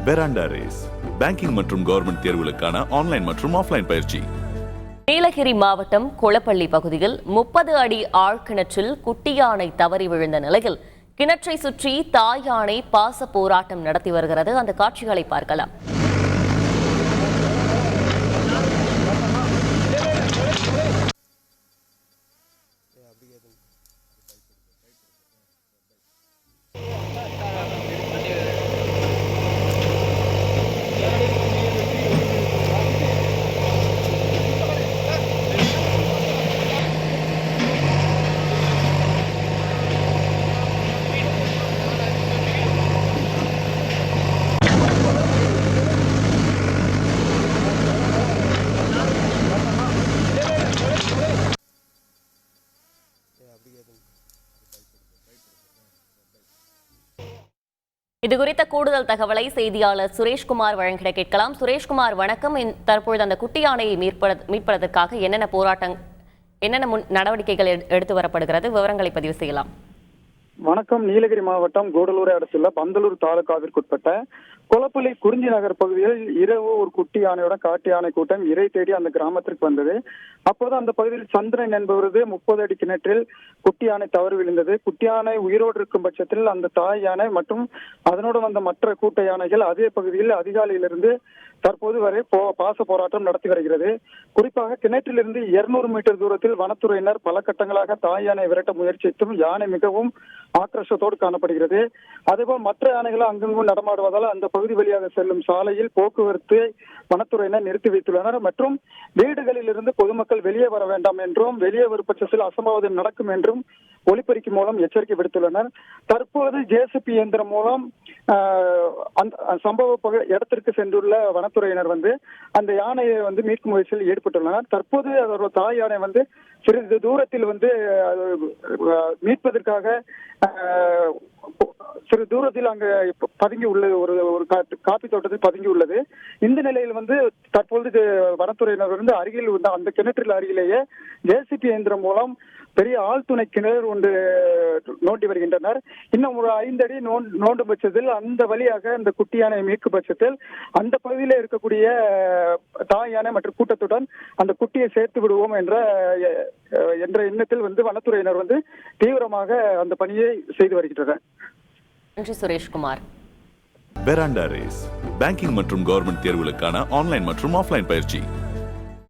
பெராண்டா race banking மற்றும் government தேர்வுகளுக்கான online மற்றும் ஆஃப்லைன் பயிற்சி. நீலகிரி மாவட்டம் கொளப்பள்ளி பகுதியில் 30 அடி ஆழ்கிணற்றில் குட்டி யானை தவறி விழுந்த நிலையில் கிணற்றை சுற்றி தாய் யானை பாச போராட்டம் நடத்தி வருகிறது. அந்த காட்சிகளை பார்க்கலாம். இதுகுறித்த கூடுதல் தகவலை செய்தியாளர் சுரேஷ்குமார் வழங்கிட கேட்கலாம். சுரேஷ்குமார், வணக்கம். தற்பொழுது அந்த குட்டி யானையை மீட்பதற்காக என்னென்ன நடவடிக்கைகள் எடுத்து வரப்படுகிறது? விவரங்களை பதிவு செய்யலாம். வணக்கம். நீலகிரி மாவட்டம் கூடலூரை அடுத்துள்ள பந்தலூர் தாலுகாவிற்குட்பட்ட கொளப்பள்ளி குறிஞ்சி நகர் பகுதியில் இரவு ஒரு குட்டி யானையோட காட்டு யானை கூட்டம் இறை தேடி அந்த கிராமத்திற்கு வந்தது. அப்போது அந்த பகுதியில் சந்திரன் என்பவரது 30 அடி கிணற்றில் குட்டி யானை தவறு விழுந்தது. குட்டி யானை உயிரோடு இருக்கும் பட்சத்தில் அந்த தாய் யானை மற்றும் அதனோடு வந்த மற்ற கூட்ட யானைகள் அதே பகுதியில் அதிகாலையிலிருந்து தற்போது வரை பாச போராட்டம் நடத்தி வருகிறது. குறிப்பாக கிணற்றிலிருந்து 200 மீட்டர் தூரத்தில் வனத்துறையினர் பல கட்டங்களாக தாய் யானை விரட்ட முயற்சித்தும் யானை மிகவும் ஆக்ரோஷத்தோடு காணப்படுகிறது. அதேபோல் மற்ற யானைகளும் அங்கெங்கும் நடமாடுவதால் அந்த பகுதி வழியாக செல்லும் சாலையில் போக்குவரத்தை வனத்துறையினர் நிறுத்தி வைத்துள்ளனர். மற்றும் வீடுகளில் இருந்து பொதுமக்கள் வெளியே வர வேண்டாம் என்றும் வெளியே வரும் பட்சத்தில் அசம்பாவிதம் நடக்கும் என்றும் ஒலிபெருக்கி மூலம் எச்சரிக்கை விடுத்துள்ளனர். தற்போது ஜேசிபி இயந்திரம் மூலம் அந்த சம்பவ இடத்திற்கு சென்றுள்ள வனத்துறையினர் அந்த யானையை மீட்கும் முயற்சியில் ஈடுபட்டுள்ளனர். தற்போது அதோட தாய் யானை சிறிது தூரத்தில் மீட்பதற்காக சிறு தூரத்தில் அங்கு பதுங்கி உள்ளது, ஒரு காப்பி தோட்டத்தில் பதுங்கி உள்ளது. இந்த நிலையில் தற்போது வனத்துறையினர் அருகில் அந்த கிணற்றில் அருகிலேயே ஜேசிபி இயந்திரம் மூலம் பெரிய ஆழ்துணை கிணறு ஒன்று நோண்டி வருகின்றனர். இன்னும் ஒரு 5 அடி நோண்டும் பட்சத்தில் அந்த வழியாக அந்த குட்டி யானை மீட்கும் பட்சத்தில் அந்த பகுதியில் இருக்கக்கூடிய தாய் யானை மற்றும் கூட்டத்துடன் அந்த குட்டியை சேர்த்து விடுவோம் என்ற எண்ணத்தில் வனத்துறையினர் தீவிரமாக அந்த பணியை செய்து வருகின்றனர். நன்றி சுரேஷ்குமார். பெராண்டா ரேஸ் பேங்கிங் மற்றும் கவர்மெண்ட் தேர்வுகளுக்கான ஆன்லைன் மற்றும் ஆஃப்லைன் பயிற்சி.